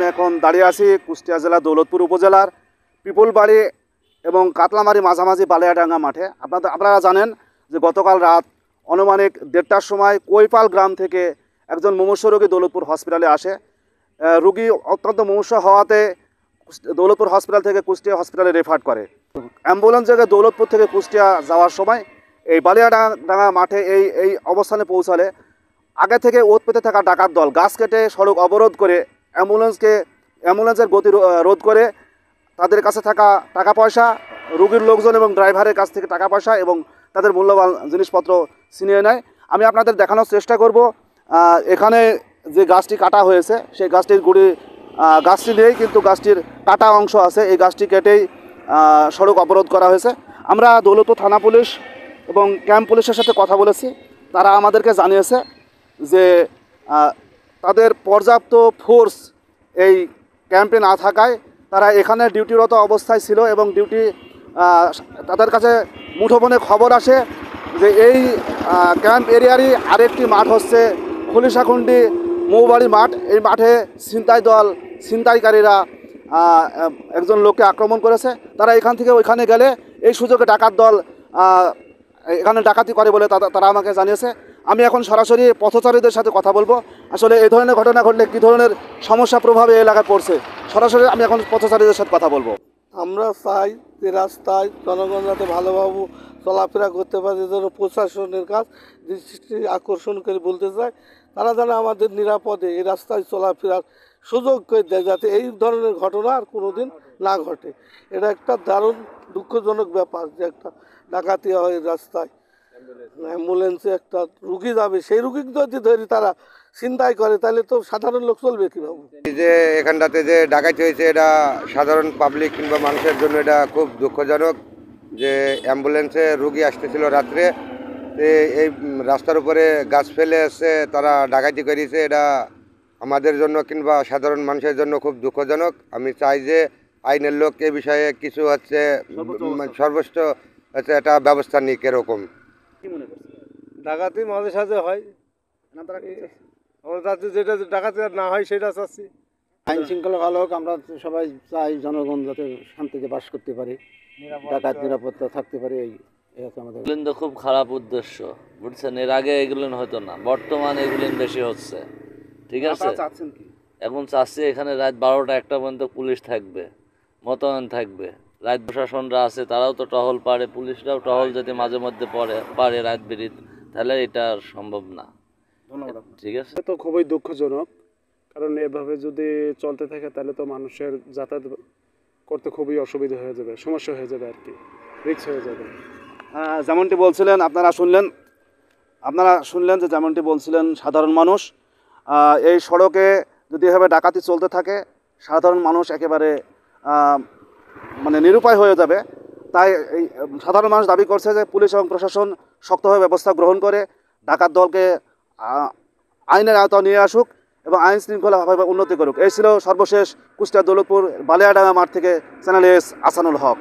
এখন দাঁড়িয়ে আছি কুষ্টিয়া জেলা দৌলতপুর উপজেলার পিপলবাড়ি এবং কাতলামারি মাঝামাঝি বালিয়াডাঙ্গা মাঠে। আপনারা জানেন যে গতকাল রাত আনুমানিক 1:30টার সময় কৈপাল গ্রাম থেকে একজন মুমূর্ষু রোগী দৌলতপুর হসপিটালে আসে। রোগী অত্যন্ত মুমূর্ষু হওয়াতে দৌলতপুর হসপিটাল থেকে কুষ্টিয়া হসপিটালে রেফার করে। অ্যাম্বুলেন্স জায়গায় দৌলতপুর থেকে কুষ্টিয়া যাওয়ার সময় এই বালিয়াডাঙ্গা মাঠে এই অবস্থানে পৌঁছালে আগে থেকে ওত পেতে থাকা ডাকাত দল গাছ কেটে সড়ক অবরোধ করে অ্যাম্বুলেন্সের গতি রোধ করে তাদের কাছে থাকা টাকা পয়সা, রোগীর লোকজন এবং ড্রাইভারের কাছ থেকে টাকা পয়সা এবং তাদের মূল্যবান জিনিসপত্র ছিনিয়ে নেয়। আমি আপনাদের দেখানোর চেষ্টা করব এখানে যে গাছটি কাটা হয়েছে সেই গাছটির গাছটি নেই, কিন্তু গাছটির কাটা অংশ আছে। এই গাছটি কেটেই সড়ক অবরোধ করা হয়েছে। আমরা দৌলতপুর থানা পুলিশ এবং ক্যাম্প পুলিশের সাথে কথা বলেছি। তারা আমাদেরকে জানিয়েছে যে তাদের পর্যাপ্ত ফোর্স এই ক্যাম্পে না থাকায় তারা এখানে ডিউটিরত অবস্থায় ছিল এবং তাদের কাছে মুঠোফোনে খবর আসে যে এই ক্যাম্প এরিয়ারই আরেকটি মাঠ হচ্ছে খলিশাখুন্ডি মৌবাড়ি মাঠ। এই মাঠে ছিনতাইকারীরা একজন লোককে আক্রমণ করেছে। তারা এখান থেকে ওইখানে গেলে এই সুযোগে ডাকাত দল এখানে ডাকাতি করে বলে তারা আমাকে জানিয়েছে। আমি এখন সরাসরি পথচারীদের সাথে কথা বলবো, আসলে এই ধরনের ঘটনা ঘটলে কী ধরনের সমস্যা প্রভাবে এলাকায় পড়ছে। সরাসরি আমি এখন পথচারীদের সাথে কথা বলবো। আমরা চাই যে রাস্তায় জনগণ যাতে ভালোভাবে চলাফেরা করতে পারে, যে জন্য প্রশাসনের কাজ দৃষ্টি আকর্ষণ করে বলতে চাই তারা যেন আমাদের নিরাপদে এই রাস্তায় চলাফেরার সুযোগ করে দেয়, যাতে এই ধরনের ঘটনা আর কোনো দিন না ঘটে। এটা একটা দারুণ দুঃখজনক ব্যাপার যে একটা ডাকাতি হয় রাস্তায়, অ্যাম্বুলেন্সে একটা রুগী যাবে, সেই রুগী যদি ধরি তারা চিন্তাই করে, তাহলে তো সাধারণ লোক চলবে কীভাবে? এই যে এখানটাতে যে ডাকাতি হয়েছে এটা সাধারণ পাবলিক কিংবা মানুষের জন্য এটা খুব দুঃখজনক যে অ্যাম্বুলেন্সে রুগী আসতেছিল রাত্রে, এই রাস্তার উপরে গাছ ফেলে এসে তারা ডাকাতি করেছে। এটা আমাদের জন্য কিংবা সাধারণ মানুষের জন্য খুব দুঃখজনক। আমি চাই যে আইনের লোক এ বিষয়ে কিছু সর্বোচ্চ একটা ব্যবস্থা নিক। এরকম ডাকাতি মাঝে সাঝে হয়, আমরা চাচ্ছি যেটা ডাকাতি না হয় সেটা চাচ্ছি। আইন শৃঙ্খলা ভালো হোক, আমরা সবাই চাই জনগণ যাতে শান্তিতে বাস করতে পারে, ডাকাত নিরাপত্তা থাকতে পারে। এই হচ্ছে আমাদের। এগুলো তো খুব খারাপ উদ্দেশ্য, বুঝছেন? এর আগে এগুলো হতো না, বর্তমানে এগুলো বেশি হচ্ছে। ঠিক আছে, এখন চাচ্ছি এখানে রাত 12টা-1টা পর্যন্ত পুলিশ থাকবে, মোতায়েন থাকবে। রাত প্রশাসনরা আছে, তারাও তো টহল পারে, পুলিশরাও টহল যদি মাঝে মধ্যে পারে রাত বিরিত, তাহলে এটা আর সম্ভব না। ঠিক আছে, তো খুবই দুঃখজনক, কারণ এভাবে যদি চলতে থাকে তাহলে তো মানুষের যাতায়াত করতে খুবই অসুবিধা হয়ে যাবে, সমস্যা হয়ে যাবে আর কি, রিস্ক হয়ে যাবে। যেমনটি বলছিলেন আপনারা শুনলেন যে যেমনটি বলছিলেন সাধারণ মানুষ এই সড়কে যদি এভাবে ডাকাতি চলতে থাকে সাধারণ মানুষ একেবারে নিরুপায় হয়ে যাবে। তাই এই সাধারণ মানুষ দাবি করছে যে পুলিশ এবং প্রশাসন শক্তভাবে ব্যবস্থা গ্রহণ করে ডাকাত দলকে আইনের আওতায় নিয়ে আসুক এবং আইন শৃঙ্খলাভাবে উন্নতি করুক। এই ছিল সর্বশেষ কুষ্টিয়া দৌলতপুর বালিয়াডাঙ্গা মাঠ থেকে চ্যানেল এস আসানুল হক।